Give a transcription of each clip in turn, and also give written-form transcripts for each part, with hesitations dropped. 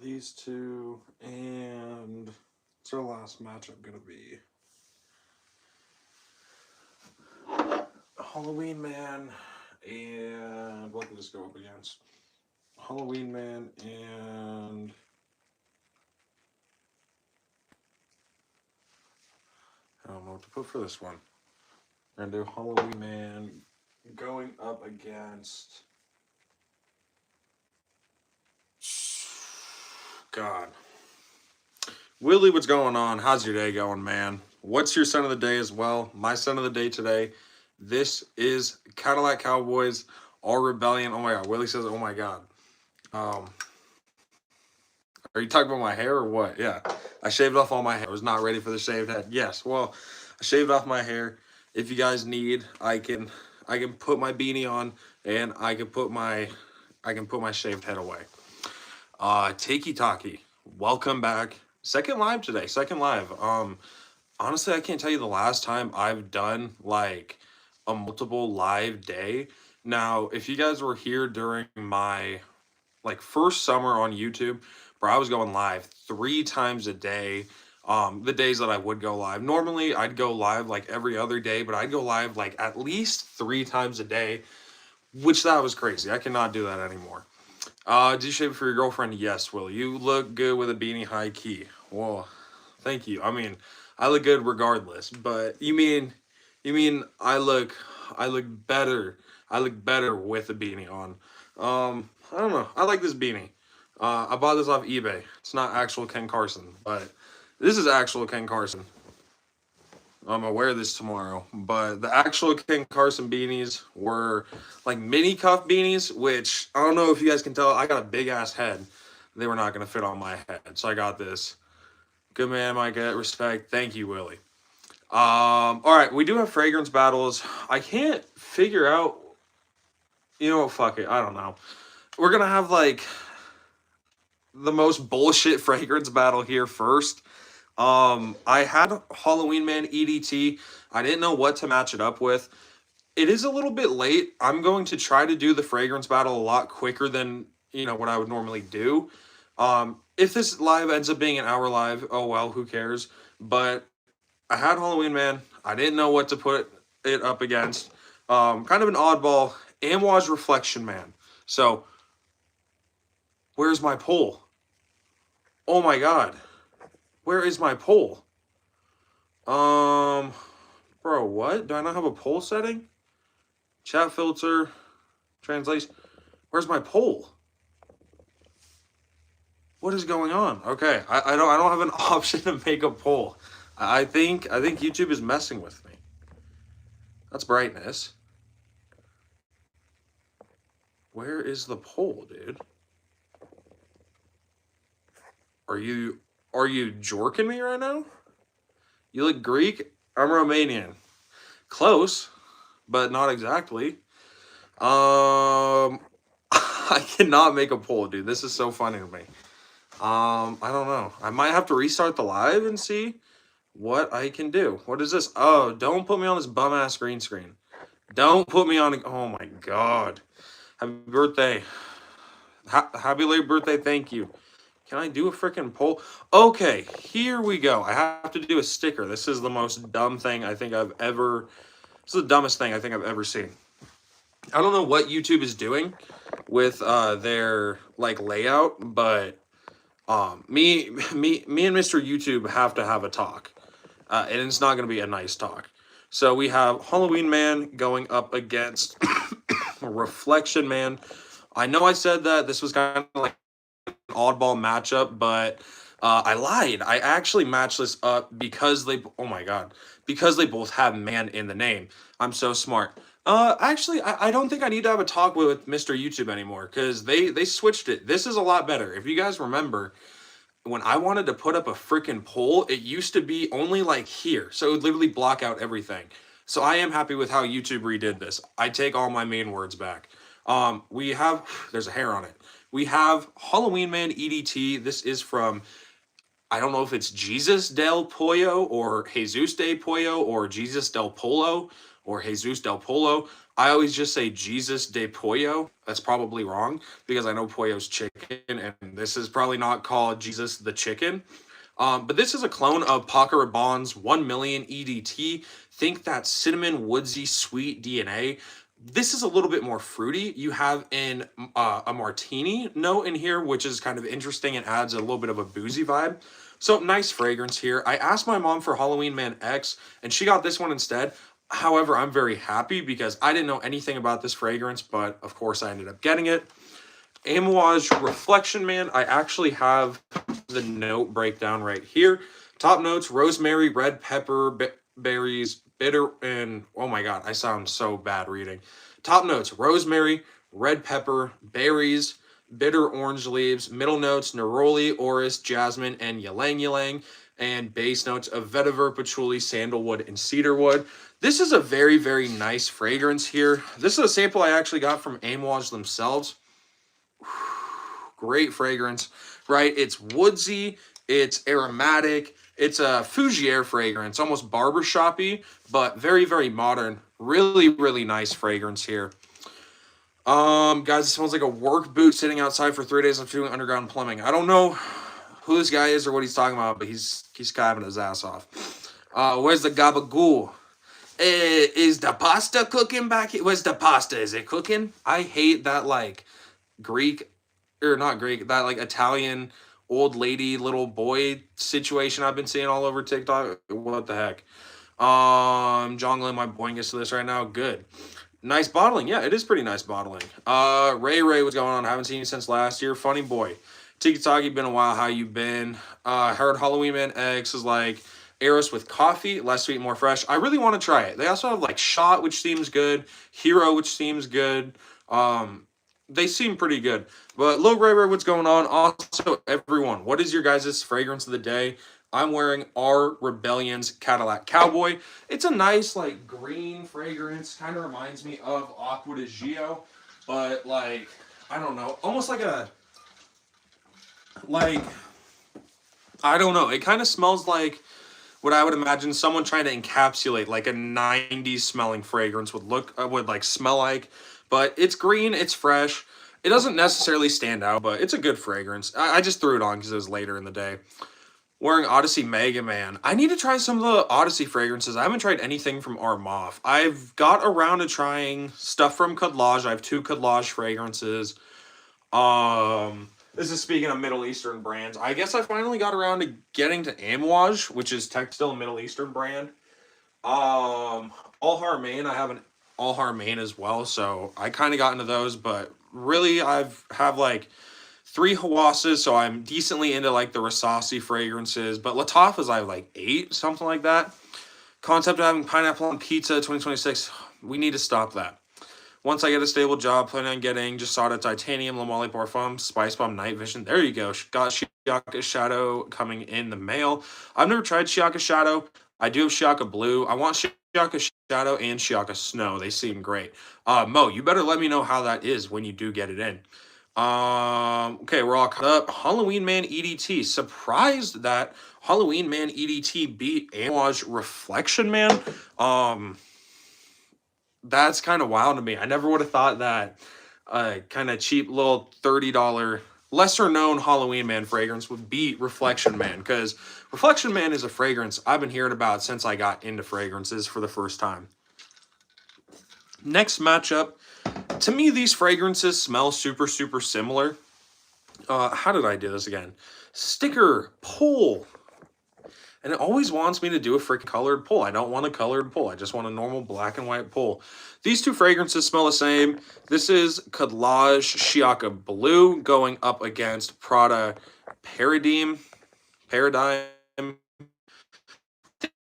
These two, and what's our last matchup gonna be? Halloween Man, and what could this go up against? Halloween Man and I don't know what to put for this one. We're gonna do Halloween Man going up against God. Willie, what's going on? How's your day going, man? What's your son of the day as well? My son of the day today. This is Cadillac Cowboys, All Rebellion. Oh my God. Willie says, oh my God. Um, are you talking about my hair or what? Yeah. I shaved off all my hair. I was not ready for the shaved head. Yes. Well, I shaved off my hair. If you guys need, I can put my beanie on and I can put my shaved head away. Tiki Taki, welcome back. Second live today. Second live. Honestly, I can't tell you the last time I've done like a multiple live day. Now, if you guys were here during my like first summer on YouTube, where I was going live 3 times a day. The days that I would go live. Normally, I'd go live like every other day, but I'd go live like at least 3 times a day, which that was crazy. I cannot do that anymore. Did you shave it for your girlfriend? Yes, Will. You look good with a beanie, high key. Well, thank you. I mean, I look good regardless, but you mean I look better. I look better with a beanie on. I don't know. I like this beanie. I bought this off eBay. It's not actual Ken Carson, but this is actual Ken Carson. I'm gonna wear this tomorrow, but the actual Ken Carson beanies were like mini cuff beanies, which I don't know if you guys can tell. I got a big ass head. They were not gonna fit on my head, so I got this. Good man, Micah. Respect. Thank you, Willie. All right, we do have fragrance battles. I can't figure out. You know what? Fuck it. I don't know. We're gonna have like the most bullshit fragrance battle here first. I had Halloween Man EDT. I didn't know what to match it up with. It is a little bit late. I'm going to try to do the fragrance battle a lot quicker than what I would normally do. If this live ends up being an hour live, oh well, who cares? But I had Halloween Man. I didn't know what to put it up against. Kind of an oddball. Amouage Reflection Man. So where's my poll? Oh my god. Where is my poll? Bro, what? Do I not have a poll setting? Chat filter, translation. Where's my poll? What is going on? Okay, I don't have an option to make a poll. I think YouTube is messing with me. That's brightness. Where is the poll, dude? Are you jorking me right now? You look Greek. I'm Romanian. Close, but not exactly. I cannot make a poll, dude. This is so funny to me. I don't know. I might have to restart the live and see what I can do. What is this? Oh, don't put me on this bum ass green screen. Don't put me on. Oh my god. Happy birthday. Happy late birthday. Thank you. Can I do a freaking poll? Okay, here we go. I have to do a sticker. This is the most dumb thing I think I've ever. This is the dumbest thing I think I've ever seen. I don't know what YouTube is doing with their like layout, but me and Mr. YouTube have to have a talk, and it's not going to be a nice talk. So we have Halloween Man going up against Reflection Man. I know I said that this was kind of like an oddball matchup, but I lied. I actually matched this up because oh my god, because they both have man in the name. I'm so smart. Actually, I don't think I need to have a talk with Mr. YouTube anymore because they switched it. This is a lot better. If you guys remember, when I wanted to put up a freaking poll, it used to be only like here. So it would literally block out everything. So I am happy with how YouTube redid this. I take all my main words back. We have, there's a hair on it. We have Halloween Man EDT. This is from I don't know if it's Jesus del Pollo or Jesus de Pollo or Jesus del Polo or Jesus del Polo. I always just say Jesus de Pollo. That's probably wrong because I know Pollo's chicken, and this is probably not called Jesus the chicken. But this is a clone of Paco Rabanne's 1 million EDT. Think that cinnamon woodsy sweet DNA. This is a little bit more fruity. You have a martini note in here, which is kind of interesting and adds a little bit of a boozy vibe. So nice fragrance here. I asked my mom for Halloween Man X, and she got this one instead. However, I'm very happy because I didn't know anything about this fragrance, but of course I ended up getting it. Amouage Reflection Man. I actually have the note breakdown right here. Top notes: rosemary, red pepper, berries, bitter, and oh my god, I sound so bad reading. Top notes: rosemary, red pepper, berries, bitter orange leaves. Middle notes: neroli, orris, jasmine, and ylang ylang. And base notes of vetiver, patchouli, sandalwood, and cedarwood. This is a very, very nice fragrance here. This is a sample I actually got from Amouage themselves. Great fragrance, right? It's woodsy, it's aromatic, it's a Fougere fragrance, almost barbershoppy, but very, very modern. Really, really nice fragrance here. Guys, it smells like a work boot sitting outside for 3 days after doing underground plumbing. I don't know who this guy is or what he's talking about, but he's skiving his ass off. Where's the gabagool? Is the pasta cooking back here? Where's the pasta? Is it cooking? I hate that, like, Greek, or not Greek, that like Italian old lady little boy situation I've been seeing all over TikTok. What the heck? Jongling my boingus to this right now. Good. Nice bottling. Yeah, it is pretty nice bottling. Ray, what's going on? Haven't seen you since last year. Funny boy. Tiki Taki, been a while. How you been? Heard Halloween Man X is like Eros with coffee, less sweet, more fresh. I really want to try it. They also have like Shot, which seems good. Hero, which seems good. They seem pretty good. But Lil Ray, what's going on? Also, everyone, what is your guys' fragrance of the day? I'm wearing our Rebellion's Cadillac Cowboy. It's a nice, like, green fragrance. Kind of reminds me of Aqua di Gio. But, like, I don't know. Almost like a, like, I don't know. It kind of smells like what I would imagine someone trying to encapsulate, like, a 90s smelling fragrance would like, smell like. But it's green, it's fresh. It doesn't necessarily stand out, but it's a good fragrance. I just threw it on because it was later in the day. Wearing Odyssey Mega Man. I need to try some of the Odyssey fragrances. I haven't tried anything from Armaf. I've got around to trying stuff from Codlage. I have 2 Codlage fragrances. This is speaking of Middle Eastern brands. I guess I finally got around to getting to Amouage, which is textile Middle Eastern brand. All Harmain, I have an All Harmain as well, so I kind of got into those, but really have like 3 Hawasses, so I'm decently into like the Rasasi fragrances, but Latafas I have like 8, something like that. Concept of having pineapple on pizza 2026, we need to stop that. Once I get a stable job, planning on getting just Sada Titanium, Lamali Parfum, Spice Bomb Night Vision. There you go. Got Shiaka Shadow coming in the mail. I've never tried Shiaka Shadow. I do have Shiaka Blue. I want Shiaka Shadow and Shiaka Snow. They seem great. Mo, you better let me know how that is when you do get it in. Okay, we're all caught up. Halloween Man EDT. Surprised that Halloween Man EDT beat Amouage Reflection Man. That's kind of wild to me. I never would have thought that kind of cheap little $30 lesser known Halloween Man fragrance would beat Reflection Man, because Reflection Man is a fragrance I've been hearing about since I got into fragrances for the first time. Next matchup. To me, these fragrances smell super, super similar. How did I do this again? Sticker, pull. And it always wants me to do a freaking colored pull. I don't want a colored pull. I just want a normal black and white pull. These 2 fragrances smell the same. This is Codlage Shiaka Blue going up against Prada Paradigm.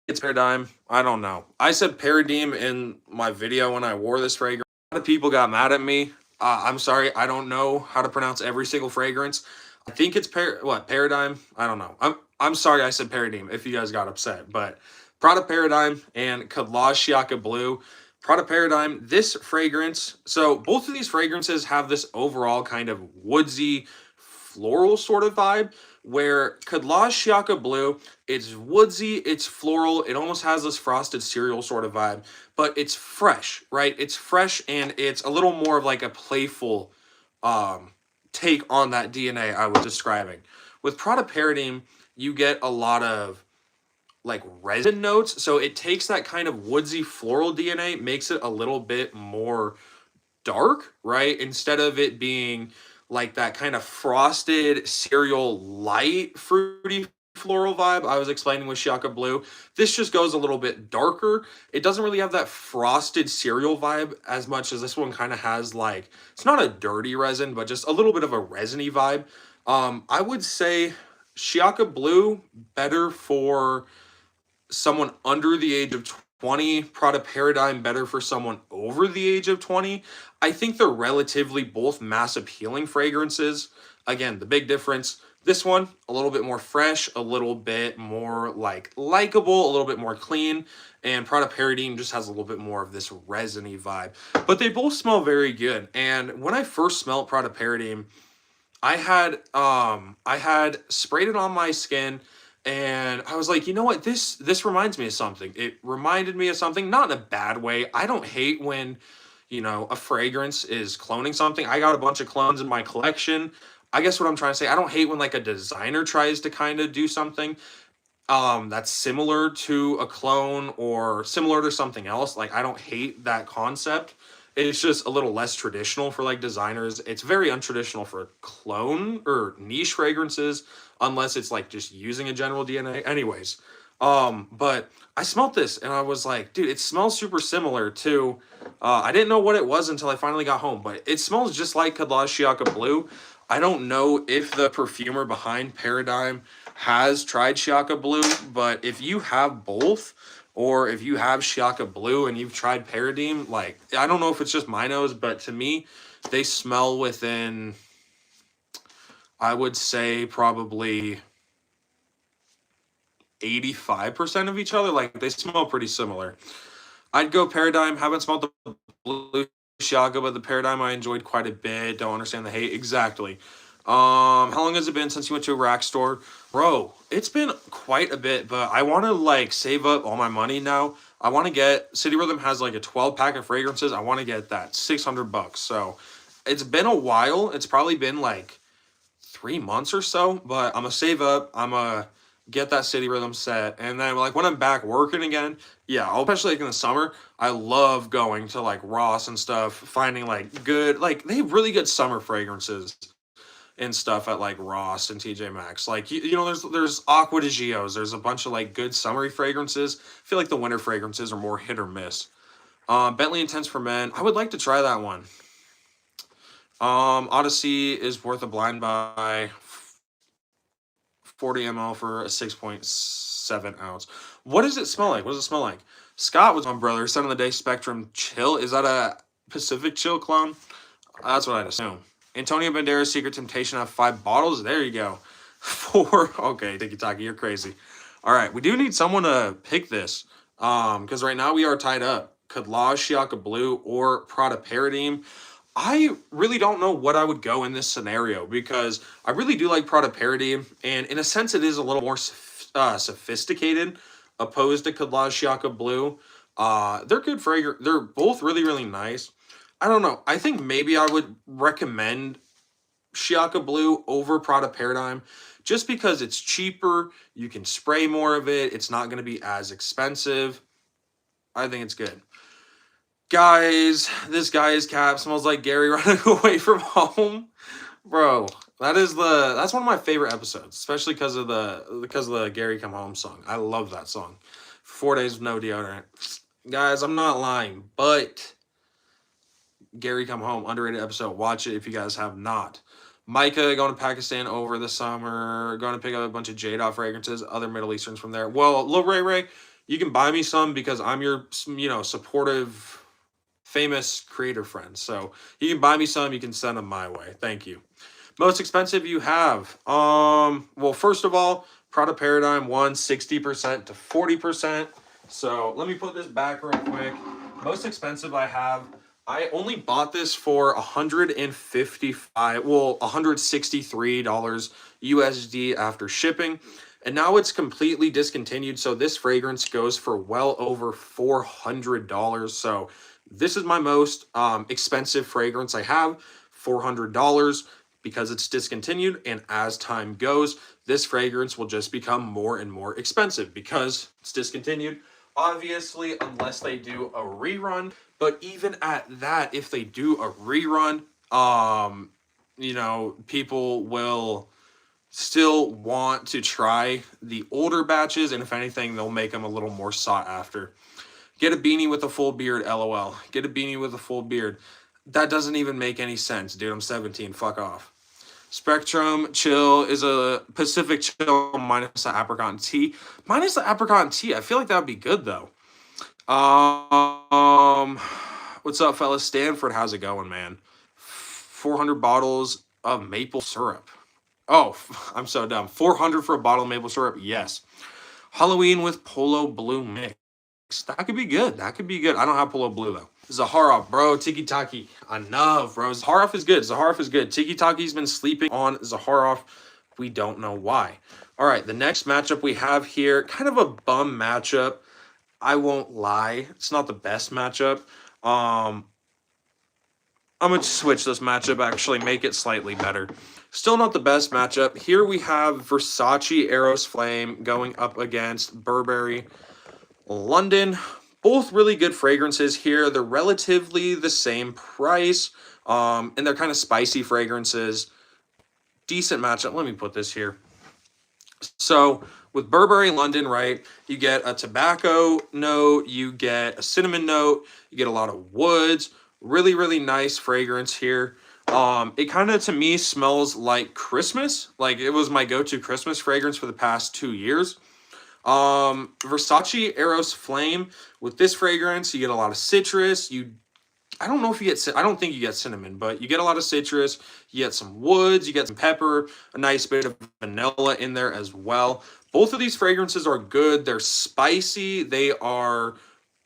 It's Paradigm. I don't know. I said Paradigm in my video when I wore this fragrance. A lot of people got mad at me. I'm sorry. I don't know how to pronounce every single fragrance. I think it's Paradigm. I don't know. I'm sorry I said Paradigm if you guys got upset. But Prada Paradigm and Codlage Shiaka Blue. Prada Paradigm, this fragrance. So both of these fragrances have this overall kind of woodsy, floral sort of vibe. Where Kadlaz Shiaka Blue, it's woodsy, it's floral, it almost has this frosted cereal sort of vibe, but it's fresh, right? It's fresh and it's a little more of like a playful um, take on that DNA I was describing. With Prada Paradigm, you get a lot of like resin notes, so it takes that kind of woodsy floral DNA, makes it a little bit more dark, right? Instead of it being like that kind of frosted cereal light fruity floral vibe I was explaining with Shiaka Blue. This just goes a little bit darker. It doesn't really have that frosted cereal vibe as much as this one kind of has like, it's not a dirty resin, but just a little bit of a resiny vibe. I would say Shiaka Blue better for someone under the age of 20, Prada Paradigm better for someone over the age of 20. I think they're relatively both mass appealing fragrances. Again, the big difference, this one a little bit more fresh, a little bit more like likable, a little bit more clean, and Prada Paradigm just has a little bit more of this resiny vibe. But they both smell very good. And when I first smelled Prada Paradigm, I had sprayed it on my skin and I was like, you know what? This reminds me of something. It reminded me of something, not in a bad way. I don't hate when, a fragrance is cloning something. I got a bunch of clones in my collection. I guess what I'm trying to say, I don't hate when like a designer tries to kind of do something that's similar to a clone or similar to something else. Like I don't hate that concept. It's just a little less traditional for like designers. It's very untraditional for clone or niche fragrances unless it's like just using a general DNA. Anyways, but I smelled this and I was like, dude, it smells super similar to I didn't know what it was until I finally got home, but it smells just like Kadlaz Shiaka Blue. I don't know if the perfumer behind Paradigm has tried Shiaka Blue, but if you have both, or if you have Shiaka Blue and you've tried Paradigm, like, I don't know if it's just my nose, but to me, they smell within, I would say, probably 85% of each other. Like, they smell pretty similar. I'd go Paradigm. Haven't smelled the Blue Shiaka, but the Paradigm I enjoyed quite a bit. Don't understand the hate. Exactly. How long has it been since you went to a rack store? Bro, it's been quite a bit, but I want to like save up all my money now. I want to get City Rhythm has like a 12 pack of fragrances. I want to get that $600. So it's been a while. It's probably been like 3 months or so, but I'm gonna save up. I'm gonna get that City Rhythm set, and then like when I'm back working again, yeah, especially like in the summer, I love going to like Ross and stuff, finding like good, like they have really good summer fragrances and stuff at like Ross and TJ Maxx. Like there's Aqua de Gios. There's a bunch of like good summery fragrances. I feel like the winter fragrances are more hit or miss. Bentley Intense for Men. I would like to try that one. Odyssey is worth a blind buy. 40 ml for a 6.7 ounce. What does it smell like? What does it smell like? Scott was my brother. Son of the Day Spectrum Chill. Is that a Pacific Chill clone? That's what I'd assume. Antonio Banderas Secret Temptation have 5 bottles. There you go. 4. Okay, Tiki Taki, you're crazy. All right, we do need someone to pick this. Because right now we are tied up. Kadlaz Shiaka Blue or Prada Paradigm. I really don't know what I would go in this scenario because I really do like Prada Paradigm, and in a sense, it is a little more sophisticated opposed to Kadlaz Shiaka Blue. They're good fragrance. They're both really, really nice. I don't know. I think maybe I would recommend Shiaka Blue over Prada Paradigm just because it's cheaper. You can spray more of it. It's not going to be as expensive. I think it's good. Guys, this guy's cap smells like Gary running away from home. Bro, that's one of my favorite episodes, especially because of the Gary Come Home song. I love that song. 4 days with no deodorant. Guys, I'm not lying, but Gary Come Home, underrated episode. Watch it if you guys have not. Micah going to Pakistan over the summer, going to pick up a bunch of Jada fragrances, other Middle Easterns from there. Well, Lil Ray, you can buy me some because I'm your, supportive, famous creator friend. So you can buy me some, you can send them my way. Thank you. Most expensive you have. Well, first of all, Prada Paradigm 60% to 40%. So let me put this back real quick. Most expensive I have I only bought this for 155, well, $163 USD after shipping. And now it's completely discontinued. So this fragrance goes for well over $400. So this is my most expensive fragrance I have, $400, because it's discontinued. And as time goes, this fragrance will just become more and more expensive because it's discontinued. Obviously, unless they do a rerun. But even at that, if they do a rerun, people will still want to try the older batches, and if anything, they'll make them a little more sought after. Get a beanie with a full beard, lol. Get a beanie with a full beard. That doesn't even make any sense, dude. I'm 17. Fuck off. Spectrum Chill is a Pacific Chill minus the apricot tea. Minus the apricot tea. I feel like that would be good though. Um, what's up, fellas? Stanford, how's it going, man? 400 bottles of maple syrup. Oh, I'm so dumb. 400 for a bottle of maple syrup. Yes. Halloween with Polo Blue mix. That could be good. That could be good. I don't have Polo Blue though. Zaharoff, bro. Tiki Taki. Enough, bro. Zaharoff is good. Zaharoff is good. Tiki Taki's been sleeping on Zaharoff. We don't know why. All right, the next matchup we have here, kind of a bum matchup. I won't lie. It's not the best matchup. I'm going to switch this matchup, actually, make it slightly better. Still not the best matchup. Here we have Versace Eros Flame going up against Burberry London. Both really good fragrances here. They're relatively the same price, and they're kind of spicy fragrances. Decent matchup. Let me put this here. So with Burberry London, right, you get a tobacco note, you get a cinnamon note, you get a lot of woods. Really, really nice fragrance here. It kind of, to me, smells like Christmas. Like, it was my go-to Christmas fragrance for the past 2 years. Versace Eros Flame. With this fragrance, you get a lot of citrus. I don't know if you get, I don't think you get cinnamon, but you get a lot of citrus. You get some woods, you get some pepper, a nice bit of vanilla in there as well. Both of these fragrances are good. They're spicy. They are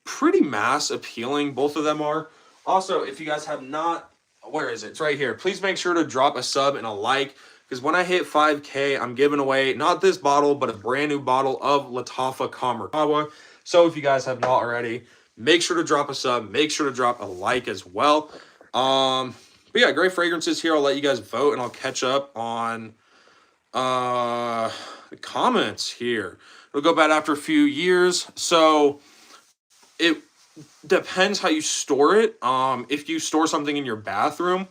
pretty mass appealing. Both of them are. Also, if you guys have not, where is it? It's right here. Please make sure to drop a sub and a like, because when I hit 5K, I'm giving away not this bottle, but a brand new bottle of Latafa Kamerkawa. So if you guys have not already, make sure to drop a sub. Make sure to drop a like as well. But yeah, great fragrances here. I'll let you guys vote, and I'll catch up on the comments here. It'll go back after a few years. So it depends how you store it. If you store something in your bathroom,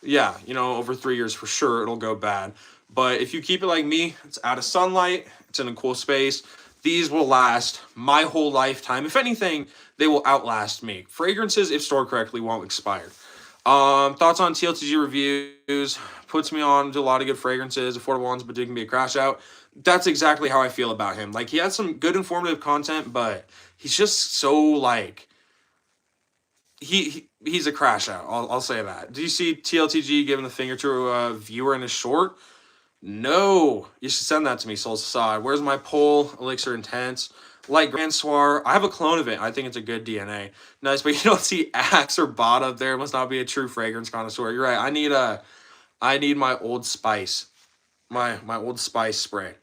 yeah, over 3 years for sure it'll go bad. But if you keep it like me, it's out of sunlight, it's in a cool space, these will last my whole lifetime. If anything, they will outlast me. Fragrances, if stored correctly, won't expire. Thoughts on TLTG reviews? Puts me on to a lot of good fragrances, affordable ones, but it can be a crash out. That's exactly how I feel about him. Like, he has some good informative content, but he's just so, like, he's a crash out. I'll say that. Do you see TLTG giving the finger to a viewer in a short? No. You should send that to me, Soul Assad. Where's my poll? Elixir Intense. Like Grand Soir. I have a clone of it. I think it's a good DNA. Nice, but you don't see Axe or Bot up there. It must not be a true fragrance connoisseur. You're right. I need my Old Spice. My Old Spice spray.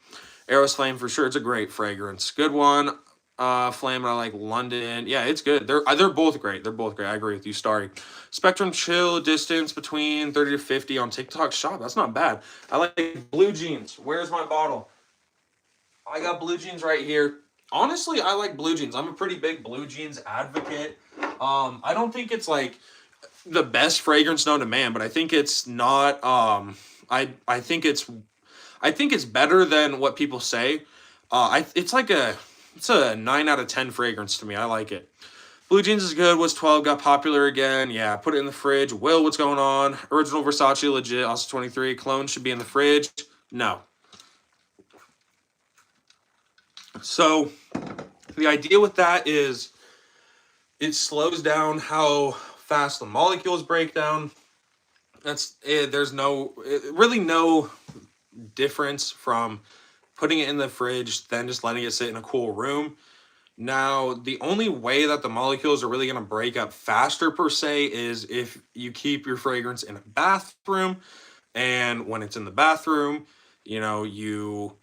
Eros Flame for sure. It's a great fragrance. Good one. Flame, I like London. Yeah, it's good. They're both great. They're both great. I agree with you, Starry. Spectrum Chill distance between 30 to 50 on TikTok Shop. That's not bad. I like blue jeans. Where's my bottle? I got blue jeans right here. Honestly, I like blue jeans. I'm a pretty big blue jeans advocate. I don't think it's like the best fragrance known to man, but I think it's not. I think it's better than what people say. It's a 9 out of 10 fragrance to me. I like it. Blue Jeans is good. Was 12 got popular again. Yeah, put it in the fridge. Will, what's going on? Original Versace, legit. Also 23. Clone should be in the fridge. No. So the idea with that is it slows down how fast the molecules break down. That's it. There's really no difference from putting it in the fridge, then just letting it sit in a cool room. Now, the only way that the molecules are really going to break up faster, per se, is if you keep your fragrance in a bathroom. And when it's in the bathroom, you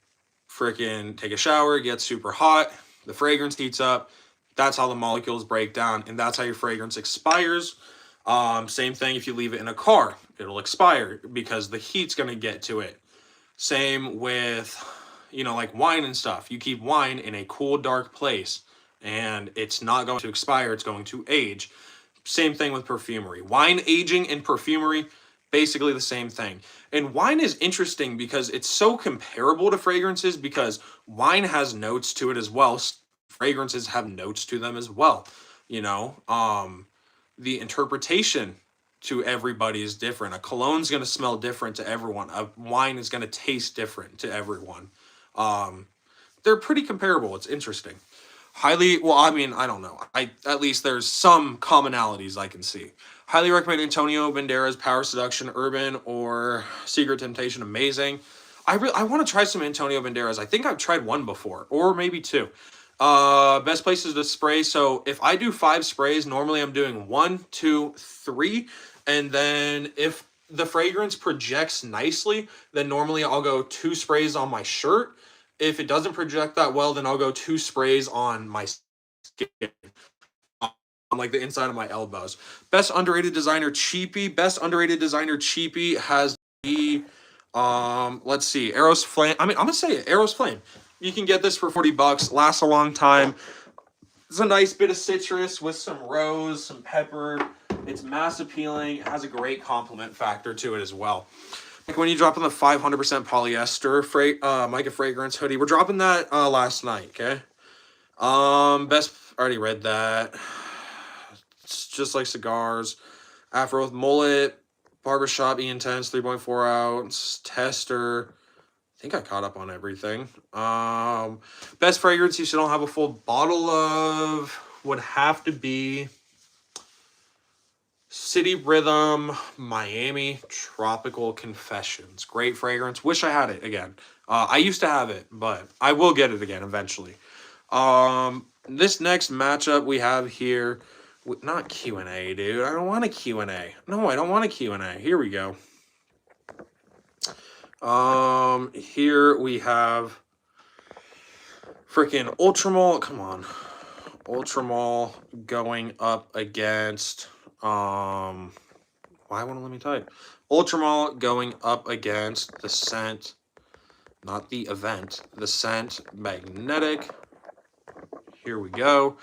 freaking take a shower, it gets super hot, the fragrance heats up. That's how the molecules break down, and that's how your fragrance expires. Same thing if you leave it in a car, it'll expire because the heat's going to get to it. Same with, like wine and stuff. You keep wine in a cool, dark place, and it's not going to expire, it's going to age. Same thing with perfumery. Wine aging and perfumery, basically the same thing. And wine is interesting because it's so comparable to fragrances because wine has notes to it as well. Fragrances have notes to them as well. You know, the interpretation to everybody is different. A cologne's going to smell different to everyone. A wine is going to taste different to everyone. Um, they're pretty comparable. It's interesting. Highly, well, I mean, I don't know. At least there's some commonalities I can see. Highly recommend Antonio Banderas' Power Seduction Urban or Secret Temptation. Amazing. I want to try some Antonio Banderas. I think I've tried one before, or maybe two. Best places to spray. So if I do 5 sprays, normally I'm doing 1, 2, 3, and then if the fragrance projects nicely, then normally I'll go 2 sprays on my shirt. If it doesn't project that well, then I'll go 2 sprays on my skin, on like the inside of my elbows. Best underrated designer cheapie. Best underrated designer cheapie has the let's see, Arrow's Flame. I mean, I'm gonna say it, Arrow's Flame. You can get this for $40. Lasts a long time. It's a nice bit of citrus with some rose, some pepper. It's mass appealing. It has a great compliment factor to it as well. Like when you drop in the 500% polyester mica fragrance hoodie, we're dropping that last night. Okay. Best. Already read that. It's just like cigars. Afro with mullet, barbershop, E-Intense, 3.4 ounce, tester. I think I caught up on everything. Best fragrance you don't have a full bottle of would have to be City Rhythm Miami Tropical Confessions. Great fragrance. Wish I had it again. I used to have it, but I will get it again eventually. This next matchup we have here, not Q&A, dude. I don't want a Q&A. No, I don't want a Q&A. Here we go. Here we have freaking Ultramall. Come on. Ultramall going up against, why won't it let me type? Ultramall going up against the scent, not the event, the scent Magnetic. Here we go.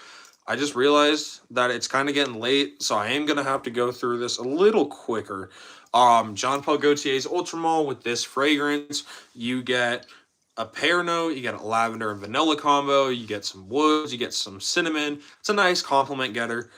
I just realized that it's kind of getting late, so I am going to have to go through this a little quicker. Jean Paul Gaultier's Ultramall with this fragrance, you get a pear note, you get a lavender and vanilla combo, you get some woods, you get some cinnamon. It's a nice compliment getter.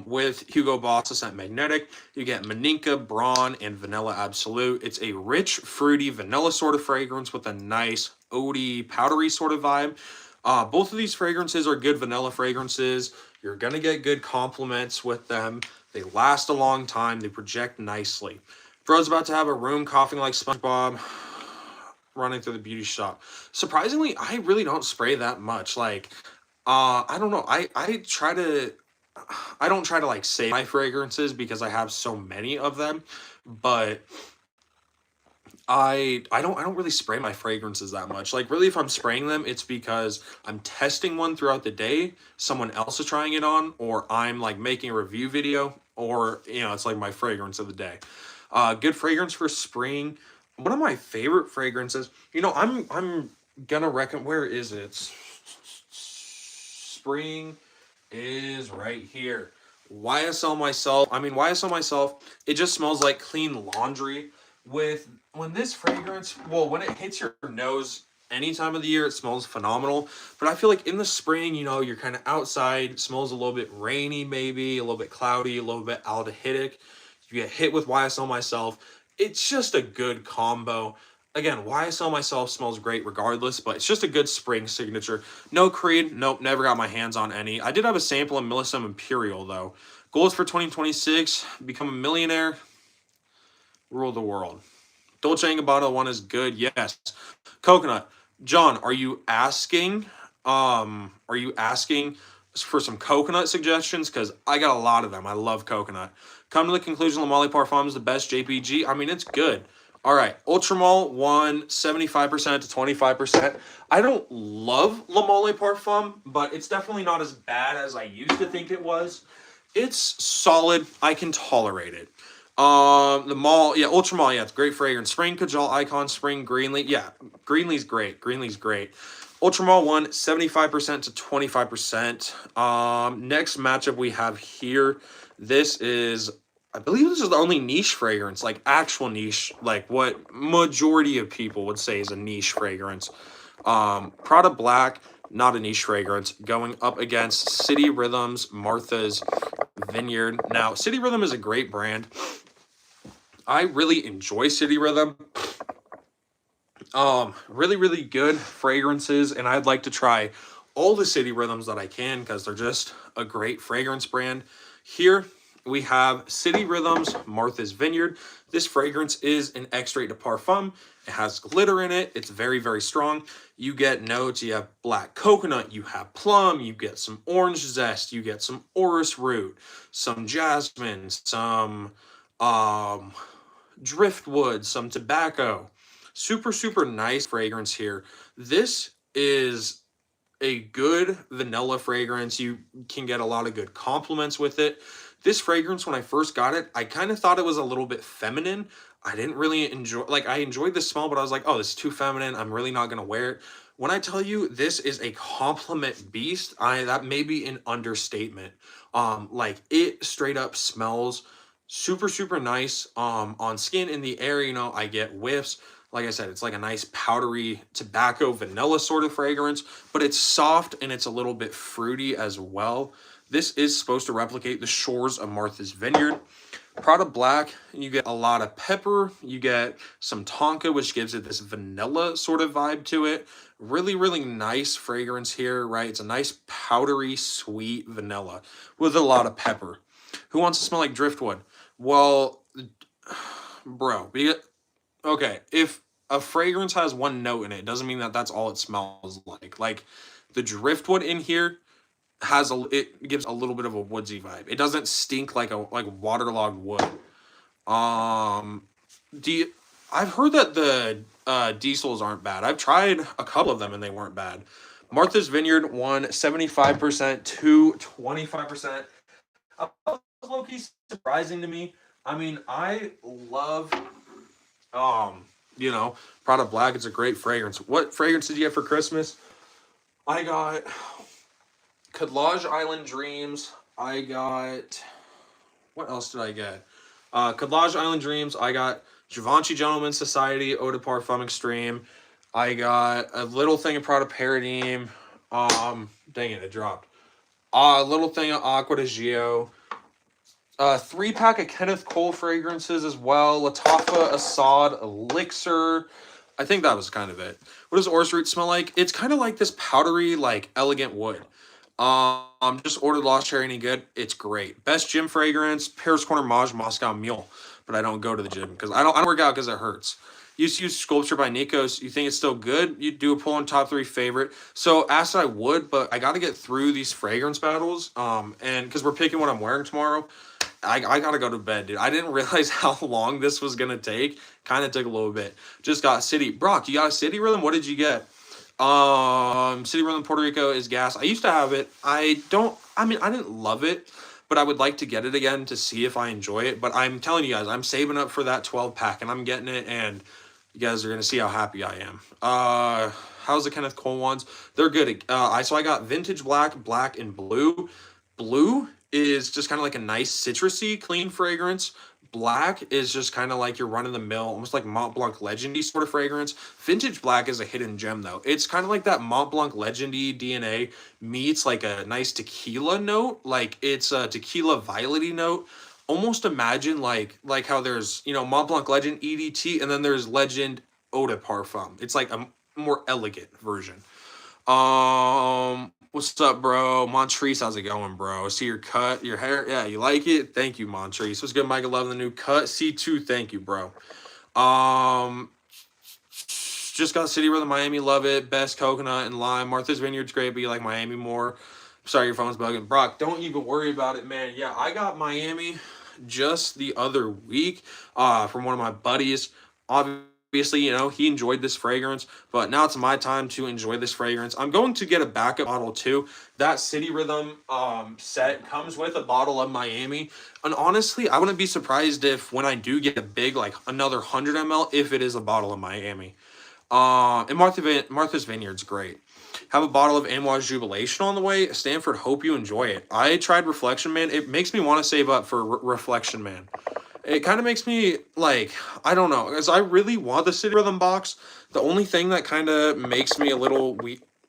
With Hugo Boss Scent Magnetic, you get Maninka, Brawn, and Vanilla Absolute. It's a rich, fruity, vanilla sort of fragrance with a nice, oaty, powdery sort of vibe. Both of these fragrances are good vanilla fragrances. You're going to get good compliments with them. They last a long time. They project nicely. Bro's about to have a room coughing like SpongeBob running through the beauty shop. Surprisingly, I really don't spray that much. Like, I don't know. I don't try to like save my fragrances because I have so many of them, but I don't really spray my fragrances that much. Like really if I'm spraying them, it's because I'm testing one throughout the day, someone else is trying it on, or I'm like making a review video, or it's like my fragrance of the day. Good fragrance for spring. One of my favorite fragrances, I'm gonna reckon, where is it? Spring is right here. YSL Myself, it just smells like clean laundry. When this fragrance, well, when it hits your nose any time of the year, it smells phenomenal. But I feel like in the spring, you're kind of outside, it smells a little bit rainy, maybe a little bit cloudy, a little bit aldehydic. You get hit with YSL Myself. It's just a good combo. Again, YSL Myself smells great regardless, but it's just a good spring signature. No Creed, nope, never got my hands on any. I did have a sample of Millisome Imperial, though. Goals for 2026, become a millionaire, rule the world. Dolce & Gabbana one is good, yes. Coconut. John, are you asking Are you asking for some coconut suggestions? Because I got a lot of them. I love coconut. Come to the conclusion, Lamali Parfum is the best JPG. I mean, it's good. All right, Ultramall won 75% to 25%. I don't love La Mole Parfum, but it's definitely not as bad as I used to think it was. It's solid. I can tolerate it. The mall, yeah, Ultramall, yeah, it's great fragrance. Spring Kajal Icon, Spring Greenleaf, yeah, Greenleaf's great. Greenleaf's great. Ultramall won 75% to 25%. Next matchup we have here. This is, I believe this is the only niche fragrance, like actual niche, like what majority of people would say is a niche fragrance. Prada Black, not a niche fragrance, going up against City Rhythms, Martha's Vineyard. Now, City Rhythm is a great brand. I really enjoy City Rhythm. Really, really good fragrances, and I'd like to try all the City Rhythms that I can because they're just a great fragrance brand. Here we have City Rhythms, Martha's Vineyard. This fragrance is an extrait de parfum. It has glitter in it. It's very, very strong. You get notes. You have black coconut. You have plum. You get some orange zest. You get some orris root, some jasmine, some um, driftwood, some tobacco. Super, super nice fragrance here. This is a good vanilla fragrance. You can get a lot of good compliments with it. This fragrance, when I first got it, I kind of thought it was a little bit feminine. I didn't really enjoy, like, I enjoyed the smell, but I was like, oh, this is too feminine. I'm really not going to wear it. When I tell you this is a compliment beast, that may be an understatement. Like, it straight up smells super, super nice on skin. In the air, I get whiffs. Like I said, it's like a nice powdery tobacco vanilla sort of fragrance, but it's soft and it's a little bit fruity as well. This is supposed to replicate the shores of Martha's Vineyard. Prada Black, you get a lot of pepper. You get some tonka, which gives it this vanilla sort of vibe to it. Really, really nice fragrance here, right? It's a nice powdery, sweet vanilla with a lot of pepper. Who wants to smell like driftwood? Well, bro, okay, if a fragrance has one note in it, doesn't mean that that's all it smells like. Like the driftwood in here it gives a little bit of a woodsy vibe. It doesn't stink like waterlogged wood. Um, do you, I've heard that the diesels aren't bad. I've tried a couple of them and they weren't bad. Martha's Vineyard won 75% to 25%. Low key surprising to me. I mean, I love um, you know, Prada Black. It's a great fragrance. What fragrance did you get for Christmas? I got Cadlage Island Dreams. I got, what else did I get? Cadlage Island Dreams. I got Givenchy Gentleman Society Eau de Parfum Extreme. I got a little thing of Prada Paradigm. Dang it, it dropped. A little thing of Aqua de Gio. 3-pack of Kenneth Cole fragrances as well. Latafa, Assad, Elixir. I think that was kind of it. What does Orris Root smell like? It's kind of like this powdery, like, elegant wood. Just ordered Lost Cherry Any Good. It's great. Best gym fragrance, Paris Corner Maj Moscow Mule. But I don't go to the gym because I don't work out because it hurts. Used to use Sculpture by Nikos. You think it's still good? You do a pull on top 3 favorite. So asked I would, but I got to get through these fragrance battles. And because we're picking what I'm wearing tomorrow. I gotta go to bed, dude. I didn't realize how long this was gonna take. Kind of took a little bit. Just got City. Brock, you got a City Rhythm? What did you get? City Rhythm Puerto Rico is gas. I used to have it. I mean, I didn't love it, but I would like to get it again to see if I enjoy it. But I'm telling you guys, I'm saving up for that 12 pack and I'm getting it, and you guys are gonna see how happy I am. How's the Kenneth Cole ones? They're good. I got Vintage Black, Black, and Blue. Blue is just kind of like a nice citrusy, clean fragrance. Black is just kind of like your run-of-the-mill, almost like Mont Blanc Legendy sort of fragrance. Vintage Black is a hidden gem, though. It's kind of like that Mont Blanc Legendy DNA meets like a nice tequila note. Like it's a tequila violety note. Almost imagine like how there's, Mont Blanc Legend EDT, and then there's Legend Eau de Parfum. It's like a more elegant version. What's up, bro? Montrese, how's it going, bro? See your cut, your hair. Yeah, you like it? Thank you, Montrese. What's good, Michael? Loving the new cut. C2, thank you, bro. Um, just got City Rhythm Miami, love it. Best coconut and lime. Martha's Vineyard's great, but you like Miami more. Sorry, your phone's bugging. Brock, don't even worry about it, man. Yeah, I got Miami just the other week from one of my buddies. Obviously, he enjoyed this fragrance, but now it's my time to enjoy this fragrance. I'm going to get a backup bottle too. That City Rhythm set comes with a bottle of Miami. And honestly, I wouldn't be surprised if when I do get a big, like another 100 ml, if it is a bottle of Miami. And Martha's Vineyard's great. Have a bottle of Amouage Jubilation on the way. Stanford, hope you enjoy it. I tried Reflection Man. It makes me want to save up for Reflection Man. It kind of makes me like, I don't know, because I really want the City Rhythm box. The only thing that kind of makes me a little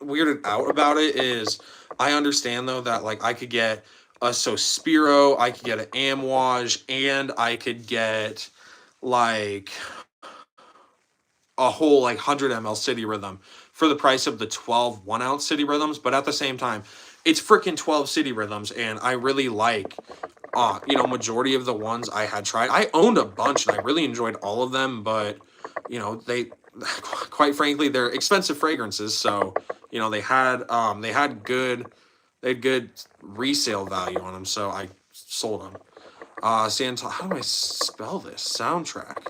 weirded out about it is I understand though that like I could get a Sospiro, I could get an Amouage, and I could get like a whole like 100 ml City Rhythm for the price of the 12 1-ounce City Rhythms, but at the same time, it's freaking 12 City Rhythms, and I really like majority of the ones I had tried. I owned a bunch and I really enjoyed all of them, but they quite frankly they're expensive fragrances, so they had good resale value on them, so I sold them. Santal, how do I spell this? Soundtrack.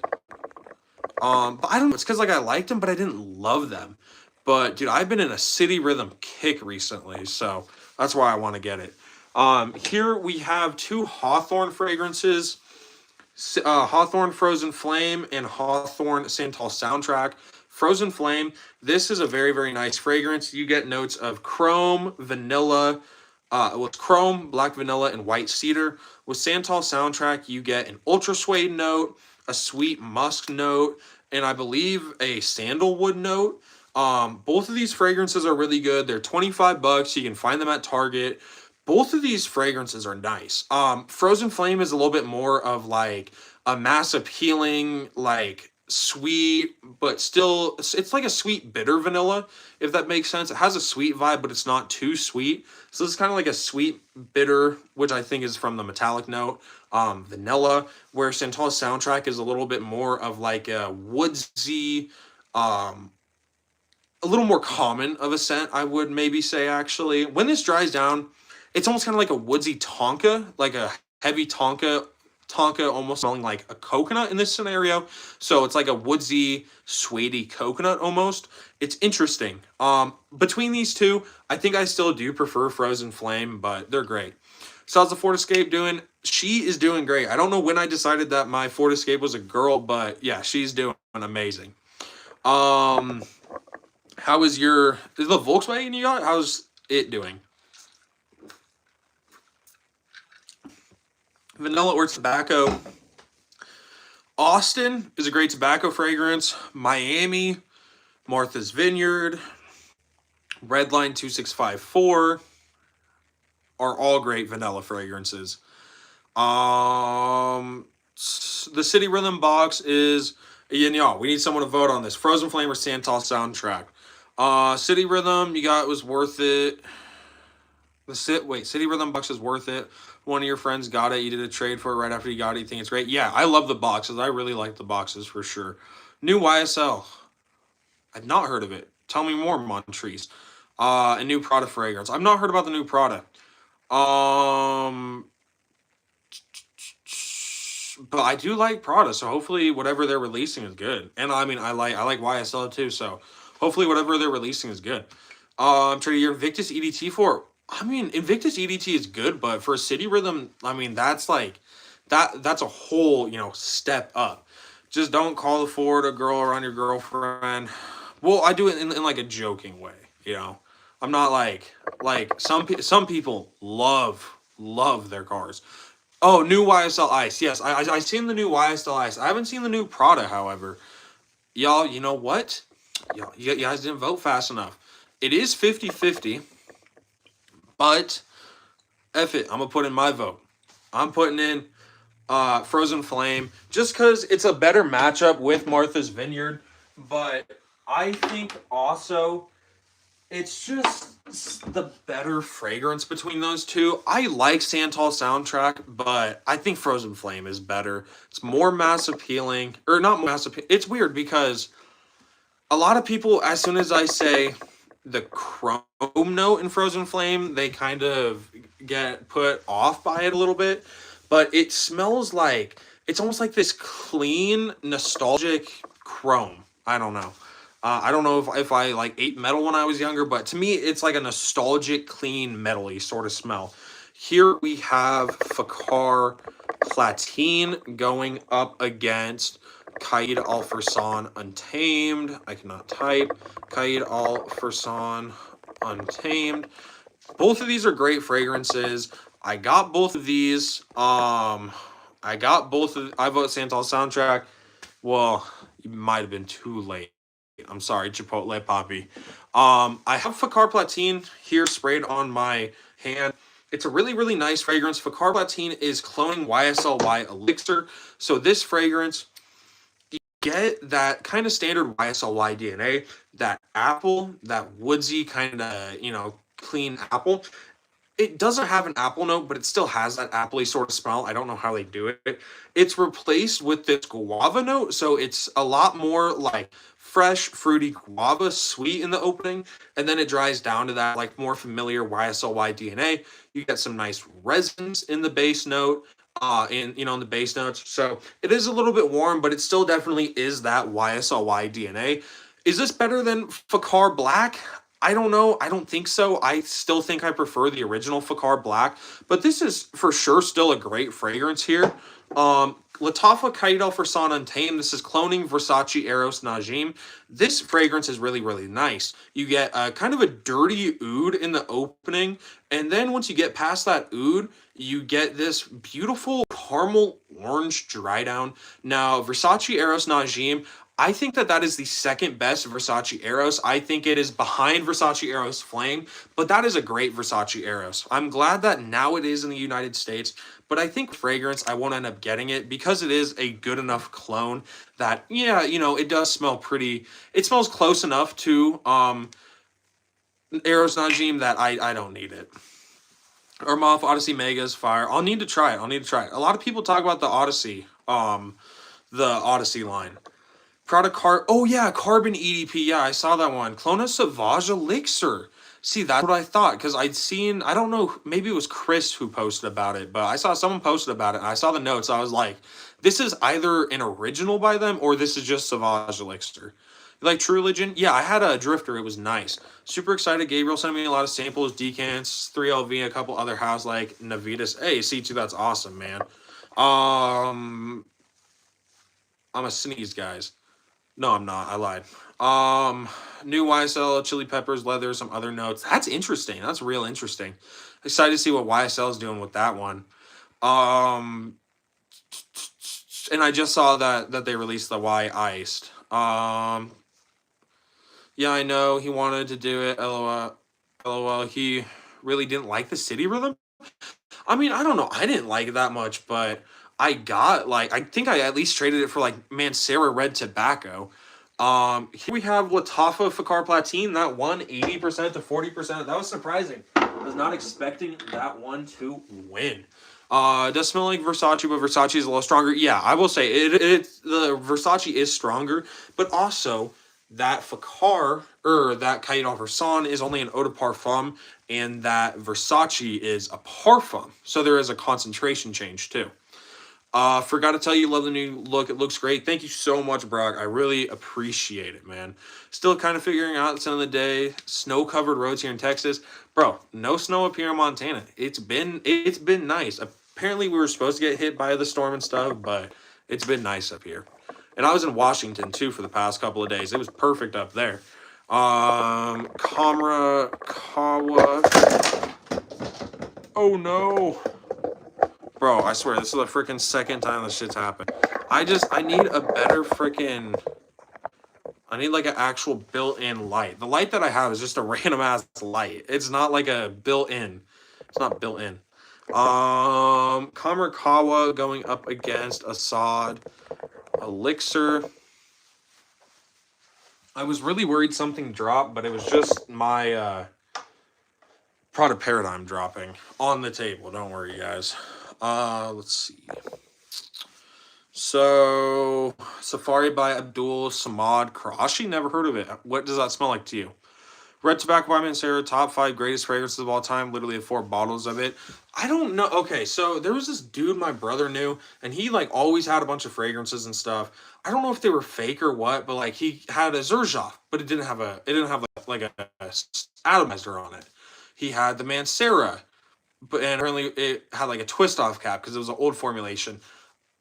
But I don't know. It's because like I liked them, but I didn't love them. But dude, I've been in a City Rhythm kick recently, so that's why I want to get it. Here we have two Hawthorne fragrances, Hawthorne Frozen Flame and Hawthorne Santal Soundtrack. Frozen Flame, this is a very, very nice fragrance. You get notes of chrome, vanilla, it's chrome, black vanilla, and white cedar. With Santal Soundtrack, you get an ultra suede note, a sweet musk note, and I believe a sandalwood note. Both of these fragrances are really good. They're $25. You can find them at Target. Both of these fragrances are nice. Frozen Flame is a little bit more of like a mass appealing, like sweet, but still, it's like a sweet bitter vanilla, if that makes sense. It has a sweet vibe, but it's not too sweet. So it's kind of like a sweet bitter, which I think is from the metallic note, vanilla, where Santal Soundtrack is a little bit more of like a woodsy, a little more common of a scent, I would maybe say, actually. When this dries down, it's almost kind of like a woodsy tonka, like a heavy tonka almost smelling like a coconut in this scenario. So it's like a woodsy, suede coconut almost. It's interesting. Between these two, I think I still do prefer Frozen Flame, but they're great. So how's the Ford Escape doing? She is doing great. I don't know when I decided that my Ford Escape was a girl, but yeah, she's doing amazing. How is the Volkswagen you got? How's it doing? Vanilla or tobacco. Austin is a great tobacco fragrance. Miami, Martha's Vineyard, Redline 2654 are all great vanilla fragrances. The City Rhythm box is, we need someone to vote on this. Frozen Flame or Santal Soundtrack. City Rhythm, you got, was worth it. City Rhythm box is worth it. One of your friends got it. You did a trade for it right after you got it. You think it's great? Yeah, I love the boxes. I really like the boxes for sure. New YSL. I've not heard of it. Tell me more, Montrese. A new Prada fragrance. I've not heard about the new Prada. But I do like Prada, so hopefully whatever they're releasing is good. And I mean, I like YSL too, so hopefully whatever they're releasing is good. I'm trying to hear Invictus EDT for. I mean, Invictus EDT is good, but for a City Rhythm, I mean, that's like that's a whole step up. Just don't call the Ford a girl around your girlfriend. Well, I do it in like a joking way, I'm not like some people love their cars. Oh, new YSL Ice. Yes, I seen the new YSL Ice. I haven't seen the new Prada, however. Y'all, you know what? Y'all, you guys didn't vote fast enough. It is 50-50, but F it. I'm going to put in my vote. I'm putting in Frozen Flame just because it's a better matchup with Martha's Vineyard. But I think also it's just the better fragrance between those two. I like Santal Soundtrack, but I think Frozen Flame is better. It's more mass appealing, or not mass appealing. It's weird because a lot of people, as soon as I say the chrome note in Frozen Flame, they kind of get put off by it a little bit. But it smells like it's almost like this clean, nostalgic chrome. I don't know. I don't know if I like ate metal when I was younger, but to me, it's like a nostalgic, clean, metally sort of smell. Here we have Fakar Platine going up against Kaid Al Fursan Untamed. I cannot type. Kaid Al Fursan Untamed. Both of these are great fragrances. I got both of these. I got both of. I vote Santal soundtrack. Well, it might have been too late. I'm sorry, Chipotle Poppy. I have Fakar Platine here sprayed on my hand. It's a really, really nice fragrance. Fakar Platine is cloning YSLY Elixir. So this fragrance, get that kind of standard YSLY DNA, that apple, that woodsy kind of, clean apple. It doesn't have an apple note, but it still has that appley sort of smell. I don't know how they do it. It's replaced with this guava note, so it's a lot more like fresh, fruity guava, sweet in the opening, and then it dries down to that like more familiar YSLY DNA. You get some nice resins in the base note, in the base notes. So it is a little bit warm, but it still definitely is that YSLY DNA. Is this better than Fakar Black? I don't know. I don't think so. I still think I prefer the original Fakar Black, but this is for sure still a great fragrance here. Latafa Kaidal for San Untamed. This is cloning Versace Eros Najim. This fragrance is really, really nice. You get kind of a dirty oud in the opening, and then once you get past that oud, you get this beautiful caramel orange dry down. Now, Versace Eros Najim, I think that is the second best Versace Eros. I think it is behind Versace Eros Flame, but that is a great Versace Eros. I'm glad that now it is in the United States, but I think fragrance, I won't end up getting it because it is a good enough clone that, yeah, it does smell pretty. It smells close enough to Eros Najim that I don't need it. Ermoth Odyssey Mega is fire. I'll need to try it. A lot of people talk about the Odyssey line. Product card. Oh yeah, Carbon EDP. Yeah, I saw that one. Clona Sauvage Elixir. See, that's what I thought because I'd seen. I don't know. Maybe it was Chris who posted about it, but I saw someone posted about it. And I saw the notes. I was like, this is either an original by them or this is just Sauvage Elixir. You like True Religion? Yeah, I had a Drifter. It was nice. Super excited. Gabriel sent me a lot of samples, decants, 3LV, a couple other house like Navitas. Hey, C2, that's awesome, man. I'm a sneeze, guys. No, I'm not. I lied. New YSL, chili peppers, leather, some other notes. That's interesting. That's real interesting. Excited to see what YSL is doing with that one. And I just saw that they released the Y Iced. Yeah, I know he wanted to do it. LOL. LOL. He really didn't like the city rhythm. I mean, I don't know. I didn't like it that much, but I got I think I at least traded it for Mancera Red Tobacco. Here we have Latafa Fakar Platine. That won 80% to 40%. That was surprising. I was not expecting that one to win. It does smell like Versace, but Versace is a little stronger. Yeah, I will say the Versace is stronger, but also that Fakar or that Cahiers d'Arfursan is only an eau de parfum, and that Versace is a parfum. So there is a concentration change too. Forgot to tell you, love the new look. It looks great. Thank you so much, Brock. I really appreciate it, man. Still kind of figuring out the end of the day. Snow-covered roads here in Texas. Bro, no snow up here in Montana. It's been nice. Apparently, we were supposed to get hit by the storm and stuff, but it's been nice up here. And I was in Washington, too, for the past couple of days. It was perfect up there. Kamra Kawa. Oh, no. Bro, I swear, this is the freaking second time this shit's happened. I need a better freaking... I need an actual built-in light. The light that I have is just a random-ass light. It's not a built-in. It's not built-in. Kamerakawa going up against Assad. Elixir. I was really worried something dropped, but it was just my product paradigm dropping on the table. Don't worry, guys. Let's see. So, Safari by Abdul Samad Karashi. Never heard of it. What does that smell like to you? Red Tobacco by Mancera, top five greatest fragrances of all time. Literally have 4 bottles of it. I don't know. Okay, so there was this dude my brother knew, and he like always had a bunch of fragrances and stuff. I don't know if they were fake or what, but like he had a Xerjoff, but it didn't have like a atomizer on it. He had the Mancera, but and apparently it had like a twist off cap because it was an old formulation.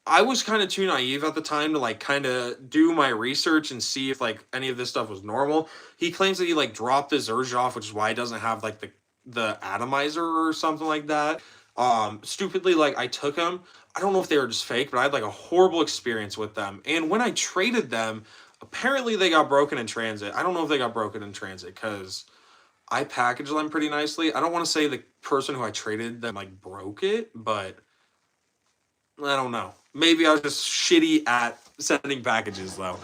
I was kind of too naive at the time to like kind of do my research and see if like any of this stuff was normal. He claims that he like dropped his urge off, which is why it doesn't have like the atomizer or something like that. Stupidly, like I took them. I don't know if they were just fake, but I had like a horrible experience with them. And when I traded them, apparently they got broken in transit. I don't know if they got broken in transit because I packaged them pretty nicely. I don't want to say the person who I traded them like broke it, but I don't know. Maybe I was just shitty at sending packages though.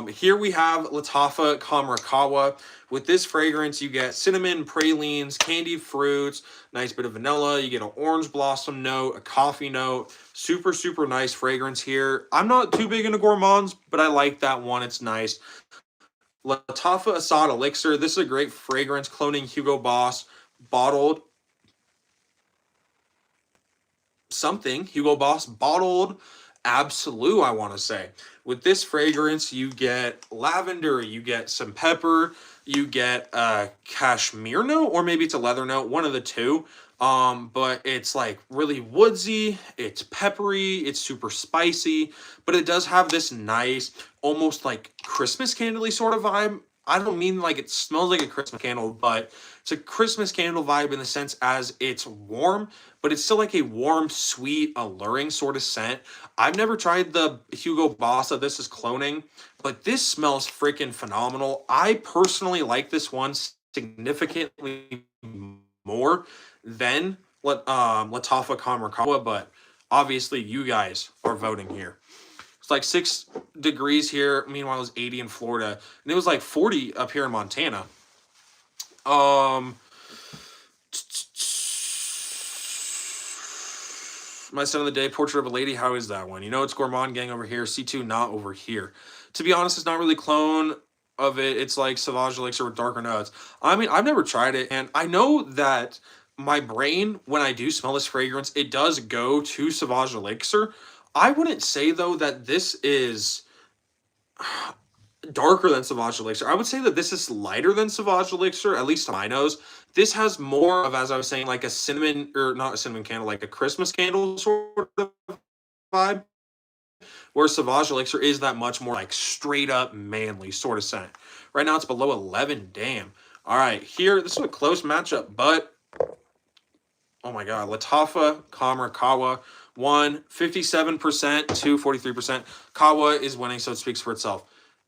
Here we have Latafa Kamrakawa. With this fragrance, you get cinnamon, pralines, candied fruits, nice bit of vanilla. You get an orange blossom note, a coffee note. Super, super nice fragrance here. I'm not too big into gourmands, but I like that one. It's nice. Latafa Assad Elixir. This is a great fragrance, cloning Hugo Boss, bottled something. Hugo Boss bottled Absolute, I want to say. With this fragrance, you get lavender, you get some pepper, you get a cashmere note, or maybe it's a leather note, one of the two. But it's like really woodsy, it's peppery, it's super spicy, but it does have this nice, almost like Christmas candle sort of vibe. I don't mean like it smells like a Christmas candle, but it's a Christmas candle vibe in the sense as it's warm, but it's still like a warm, sweet, alluring sort of scent. I've never tried the Hugo Boss that this is cloning, but this smells freaking phenomenal. I personally like this one significantly more than Latafa Kamrakawa, but obviously you guys are voting here. It's like 6 degrees here. Meanwhile, it was 80 in Florida, and it was like 40 up here in Montana. My son of the day, Portrait of a Lady. How is that one? You know, it's Gourmand Gang over here. C2 not over here. To be honest, it's not really clone of it. It's like Sauvage Elixir with darker notes. I mean, I've never tried it, and I know that my brain, when I do smell this fragrance, it does go to Sauvage Elixir. I wouldn't say though that this is darker than Sauvage Elixir. I would say that this is lighter than Sauvage Elixir, at least to my nose. This has more of, as I was saying, like a cinnamon, or not a cinnamon candle, like a Christmas candle sort of vibe, where Sauvage Elixir is that much more like straight up manly sort of scent. Right now it's below 11. Damn. All right, here, this is a close matchup, but oh my God, Latafa Kamrakawa won 57% to 43%. Kawa is winning, so it speaks for itself.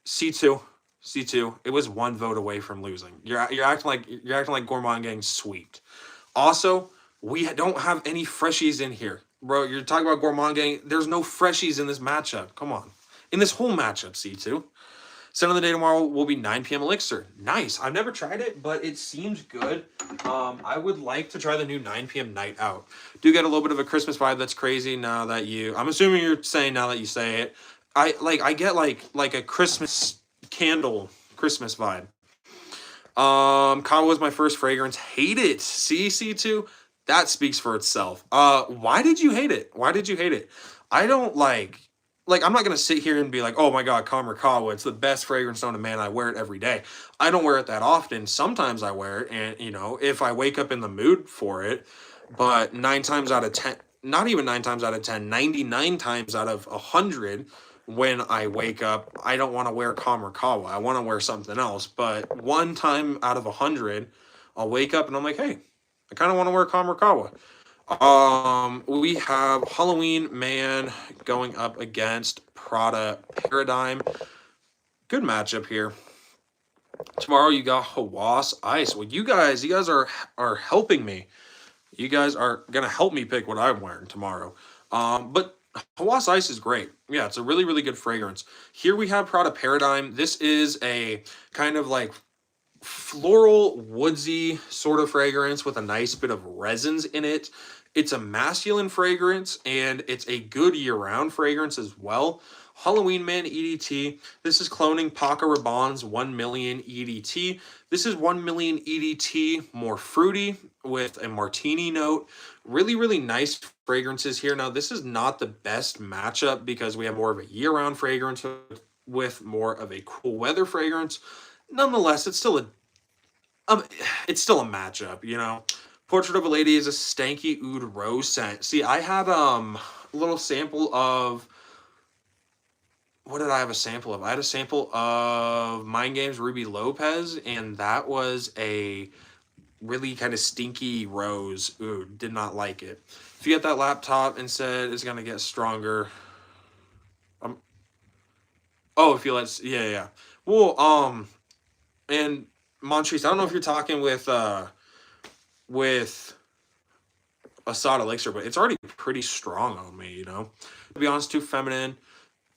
C2, C2. It was 1 vote away from losing. You're acting like Gourmand Gang sweeped. Also, we don't have any freshies in here, bro. You're talking about Gourmand Gang. There's no freshies in this matchup. Come on, in this whole matchup, C2. Scent of the day tomorrow will be 9 p.m. Elixir. Nice. I've never tried it, but it seems good. I would like to try the new 9 p.m. Night Out. Do get a little bit of a Christmas vibe that's crazy now that you... I'm assuming you're saying now that you say it. I get like a Christmas candle Christmas vibe. Kawa was my first fragrance. Hate it. CC2. That speaks for itself. Why did you hate it? Why did you hate it? I don't like I'm not gonna sit here and be like, oh my God, Kawa, it's the best fragrance known to man. I wear it every day. I don't wear it that often. Sometimes I wear it, and you know, if I wake up in the mood for it, but 9 times out of 10, not even 9 times out of 10, 99 times out of 100, when I wake up, I don't want to wear Kawa. I want to wear something else. But 1 time out of 100, I'll wake up and I'm like, hey, I kind of want to wear Kawa. We have Halloween Man going up against Prada Paradigm. Good matchup here. Tomorrow you got Hawas Ice. Well, you guys are helping me. You guys are gonna help me pick what I'm wearing tomorrow. But Hawas Ice is great. Yeah, it's a really, really good fragrance. Here we have Prada Paradigm. This is a kind of like floral, woodsy sort of fragrance with a nice bit of resins in it. It's a masculine fragrance, and it's a good year-round fragrance as well. Halloween Man EDT. This is cloning Paco Rabanne's 1 million EDT. This is 1 million EDT, more fruity with a martini note. Really, really nice fragrances here. Now, this is not the best matchup because we have more of a year-round fragrance with more of a cool weather fragrance. Nonetheless, um, it's still a matchup, you know. Portrait of a Lady is a stanky oud rose scent. See, I had a little sample of, what did I have a sample of? I had a sample of Mind Games Ruby Lopez, and that was a really kind of stinky rose. Ooh, did not like it. If you get that laptop and said it's gonna get stronger, um, oh, if you let, yeah, yeah. Yeah. Well, and Montrese, I don't know if you're talking with Assad Elixir, but it's already pretty strong on me, you know. To be honest, too feminine.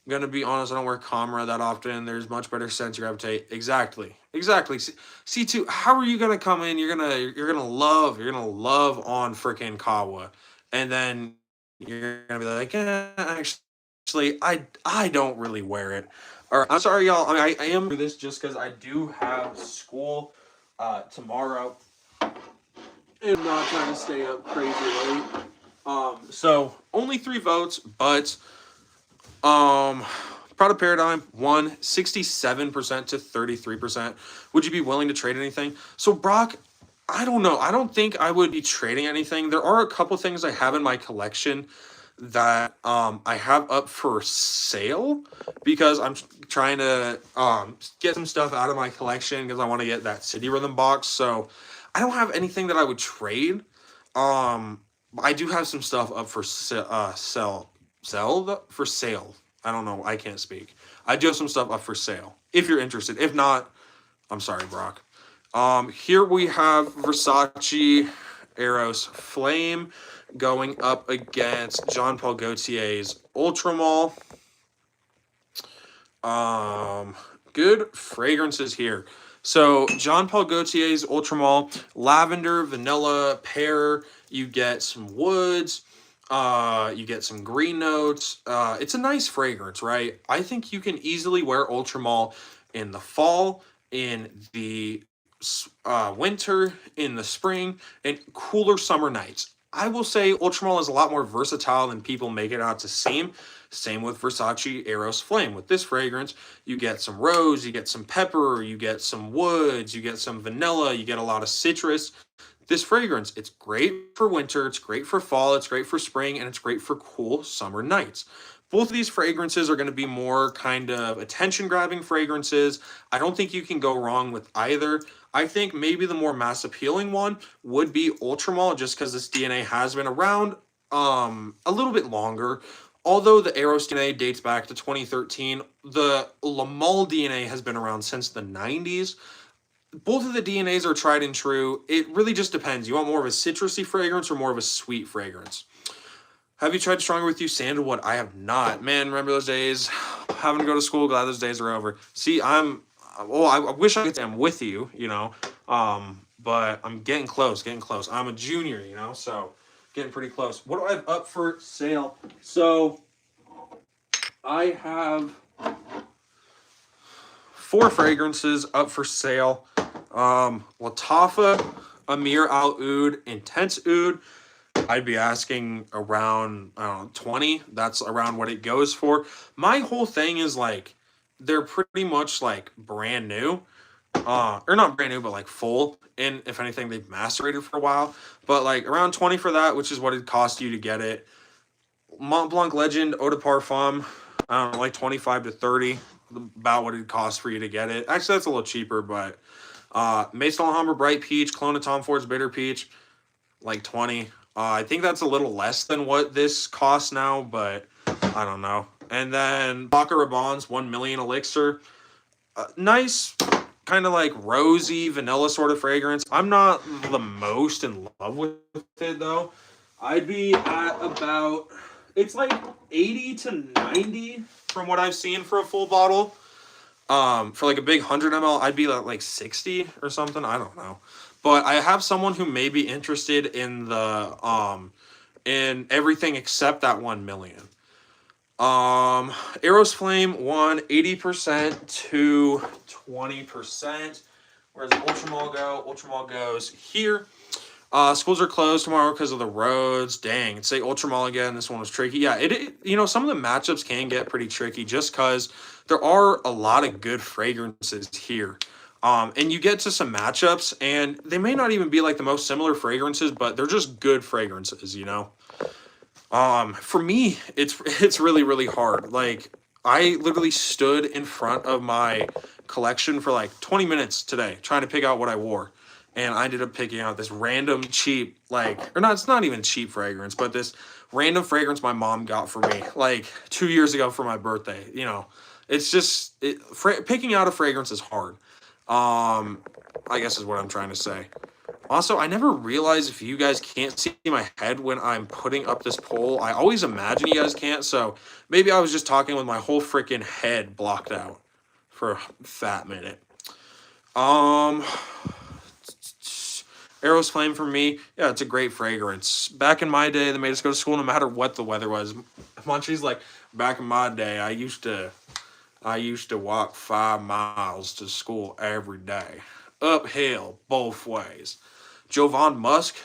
I'm gonna be honest, I don't wear Camera that often. There's much better sense you gravitate. Exactly. Exactly. C2, how are you gonna come in? You're gonna love on freaking Kawa. And then you're gonna be like, actually, I don't really wear it. All right, I'm sorry, y'all. I mean, I am doing this just because I do have school tomorrow. I'm not trying to stay up crazy late. So only 3 votes, but um, Product Paradigm won 67% to 33%. Would you be willing to trade anything? So Brock, I don't know. I don't think I would be trading anything. There are a couple things I have in my collection that I have up for sale because I'm trying to get some stuff out of my collection because I want to get that City Rhythm box. So I don't have anything that I would trade. I do have some stuff up for for sale. I don't know. I can't speak. I do have some stuff up for sale if you're interested. If not, I'm sorry, Brock. Here we have Versace Eros Flame going up against Jean Paul Gaultier's Ultramall. Good fragrances here. So Jean Paul Gaultier's Ultramall, lavender, vanilla, pear. You get some woods. You get some green notes. It's a nice fragrance, right? I think you can easily wear Ultramall in the fall, in the winter, in the spring, and cooler summer nights. I will say Ultramall is a lot more versatile than people make it out to seem. Same with Versace Eros Flame. With this fragrance, you get some rose, you get some pepper, you get some woods, you get some vanilla, you get a lot of citrus. This fragrance, it's great for winter, it's great for fall, it's great for spring, and it's great for cool summer nights. Both of these fragrances are going to be more kind of attention grabbing fragrances. I don't think you can go wrong with either. I think maybe the more mass appealing one would be Ultramall, just because this DNA has been around a little bit longer. Although the Eros DNA dates back to 2013, the Lamal DNA has been around since the 90s. Both of the DNAs are tried and true. It really just depends. You want more of a citrusy fragrance or more of a sweet fragrance? Have you tried Stronger With You Sandalwood? I have not. Man, remember those days? Having to go to school, glad those days are over. See, I wish I could say I'm with you, you know. But I'm getting close, getting close. I'm a junior, you know, so getting pretty close. What do I have up for sale? So I have 4 fragrances up for sale. Lattafa, Amir Al Oud, Intense Oud. I'd be asking around, I don't know, 20. That's around what it goes for. My whole thing is like, they're pretty much like brand new. Or not brand new, but like full. And if anything, they've macerated for a while. But like around 20 for that, which is what it cost you to get it. Mont Blanc Legend, Eau de Parfum, I don't know, like 25 to 30. About what it costs for you to get it. Actually, that's a little cheaper, but Maison Alhambra Bright Peach, Clone of Tom Ford's Bitter Peach, like 20. I think that's a little less than what this costs now, but I don't know. And then Paco Rabanne's 1 million Elixir. Nice, kind of like rosy, vanilla sort of fragrance. I'm not the most in love with it, though. I'd be at about, it's like 80 to 90 from what I've seen for a full bottle. For like a big 100 ml, I'd be at like 60 or something. I don't know. But I have someone who may be interested in the in everything except that 1 million. Arrow's Flame won 80% to 20%. Whereas Ultramall go? Ultramall goes here. Schools are closed tomorrow because of the roads. Dang, say Ultramall again. This one was tricky. Yeah, some of the matchups can get pretty tricky just because there are a lot of good fragrances here. And you get to some matchups, and they may not even be like the most similar fragrances, but they're just good fragrances, you know? For me, it's really, really hard. Like, I literally stood in front of my collection for like 20 minutes today trying to pick out what I wore. And I ended up picking out this random cheap, like, or not, it's not even cheap fragrance, but this random fragrance my mom got for me like 2 years ago for my birthday. You know, it's just, picking out a fragrance is hard. I guess is what I'm trying to say. Also, I never realize if you guys can't see my head when I'm putting up this poll. I always imagine you guys can't, so maybe I was just talking with my whole freaking head blocked out for a fat minute. Um, Arrow's Flame for me, yeah, it's a great fragrance. Back in my day, they made us go to school no matter what the weather was. Munchie's like, back in my day, I used to walk 5 miles to school every day, uphill both ways. Jovan Musk,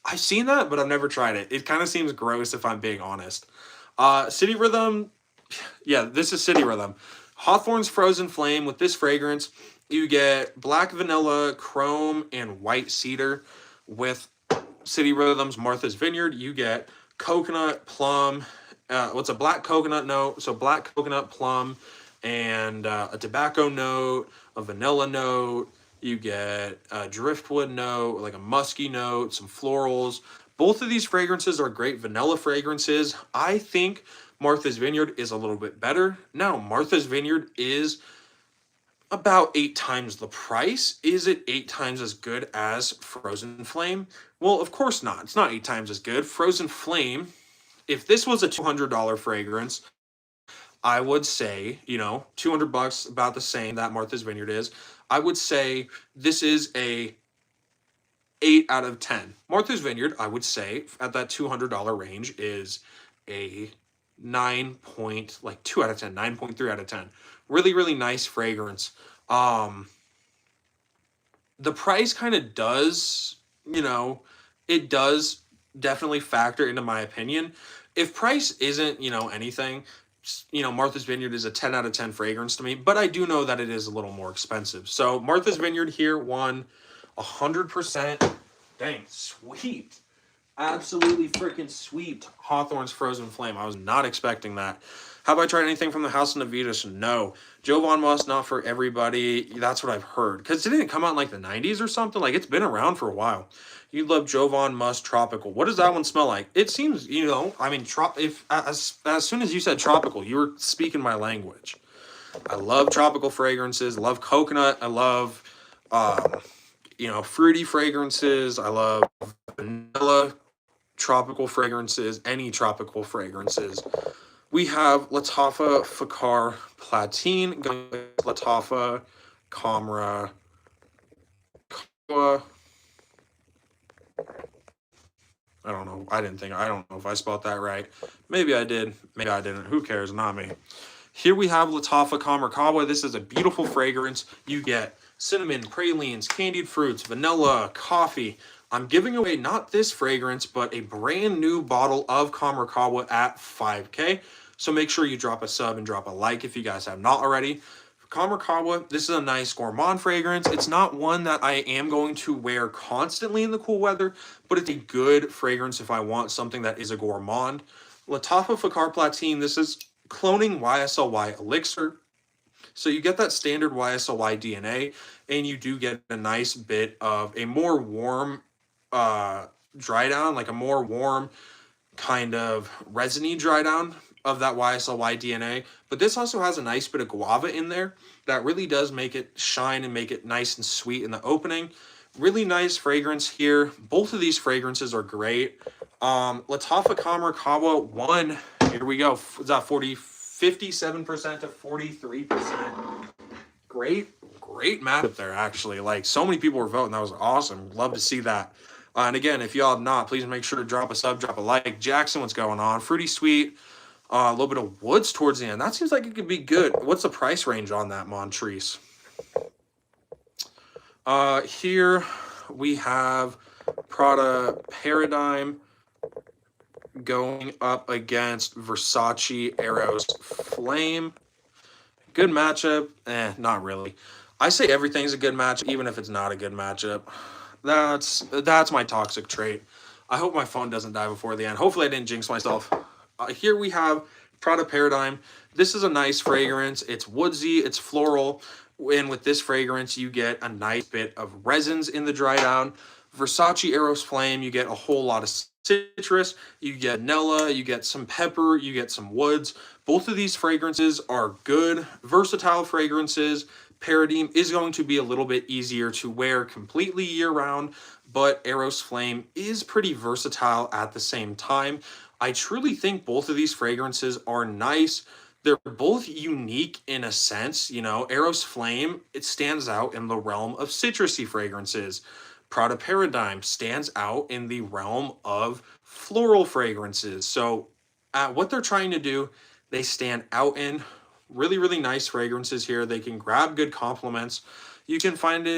I've seen that, but I've never tried it. It kind of seems gross if I'm being honest. City Rhythm, yeah, this is City Rhythm. Hawthorne's Frozen Flame with this fragrance. You get black vanilla, chrome, and white cedar. With City Rhythm's Martha's Vineyard, you get coconut, plum. What's a black coconut note? So black coconut, plum, and a tobacco note, a vanilla note. You get a driftwood note, like a musky note, some florals. Both of these fragrances are great vanilla fragrances. I think Martha's Vineyard is a little bit better. Now, Martha's Vineyard is about 8 times the price. Is it 8 times as good as Frozen Flame? Well, of course not. It's not 8 times as good. Frozen Flame, if this was a $200 fragrance, I would say, $200, about the same that Martha's Vineyard is. I would say this is a 8 out of 10. Martha's Vineyard, I would say, at that $200 range is a 2 out of 10, 9.3 out of 10. Really, really nice fragrance. The price kind of does, it does definitely factor into my opinion. If price isn't, anything, Martha's Vineyard is a 10 out of 10 fragrance to me, but I do know that it is a little more expensive. So Martha's Vineyard here won 100%. Dang, sweet. Absolutely freaking sweet. Hawthorne's Frozen Flame. I was not expecting that. Have I tried anything from the House of Navitas? No. Jovan Musk, not for everybody. That's what I've heard. Because didn't it come out in like the 90s or something? Like, it's been around for a while. You love Jovan Musk Tropical. What does that one smell like? It seems, if as soon as you said tropical, you were speaking my language. I love tropical fragrances. I love coconut. I love, fruity fragrances. I love vanilla tropical fragrances, any tropical fragrances. We have Lattafa Fakar Platine, Lattafa Camera. I don't know. I don't know if I spelled that right. Maybe I did. Maybe I didn't. Who cares? Not me. Here we have Lattafa Kamerkawa. This is a beautiful fragrance. You get cinnamon, pralines, candied fruits, vanilla, coffee. I'm giving away not this fragrance, but a brand new bottle of Kamerkawa at 5K. So make sure you drop a sub and drop a like if you guys have not already. Kamerkawa, this is a nice gourmand fragrance. It's not one that I am going to wear constantly in the cool weather, but it's a good fragrance if I want something that is a gourmand. Lattafa Fakar Platine, this is cloning YSLY elixir. So you get that standard YSLY DNA, and you do get a nice bit of a more warm dry down, like a more warm kind of resiny dry down of that YSLY DNA. But this also has a nice bit of guava in there that really does make it shine and make it nice and sweet in the opening. Really nice fragrance here. Both of these fragrances are great. Lattafa Kamerkawa won. Here we go. Is that 57% to 43%? Great matchup there, actually. Like, so many people were voting. That was awesome. Love to see that. And again, if y'all have not, please make sure to drop a sub, drop a like. Jackson, what's going on? Fruity Sweet, a little bit of woods towards the end. That seems like it could be good. What's the price range on that, Montrese? Here we have Prada Paradigm going up against Versace Eros Flame. Good matchup? Not really. I say everything's a good matchup, even if it's not a good matchup. That's my toxic trait. I hope my phone doesn't die before the end. Hopefully I didn't jinx myself. Here we have Prada Paradigm. This is a nice fragrance. It's woodsy, it's floral, and with this fragrance you get a nice bit of resins in the dry down. Versace Eros Flame, you get a whole lot of citrus, you get vanilla, you get some pepper, you get some woods. Both of these fragrances are good, versatile fragrances. Paradigm is going to be a little bit easier to wear completely year round, but Eros Flame is pretty versatile at the same time. I truly think both of these fragrances are nice. They're both unique in a sense. You know, Eros Flame, it stands out in the realm of citrusy fragrances. Prada Paradigm stands out in the realm of floral fragrances. So, what they're trying to do, they stand out in really, really nice fragrances here. They can grab good compliments. You can find it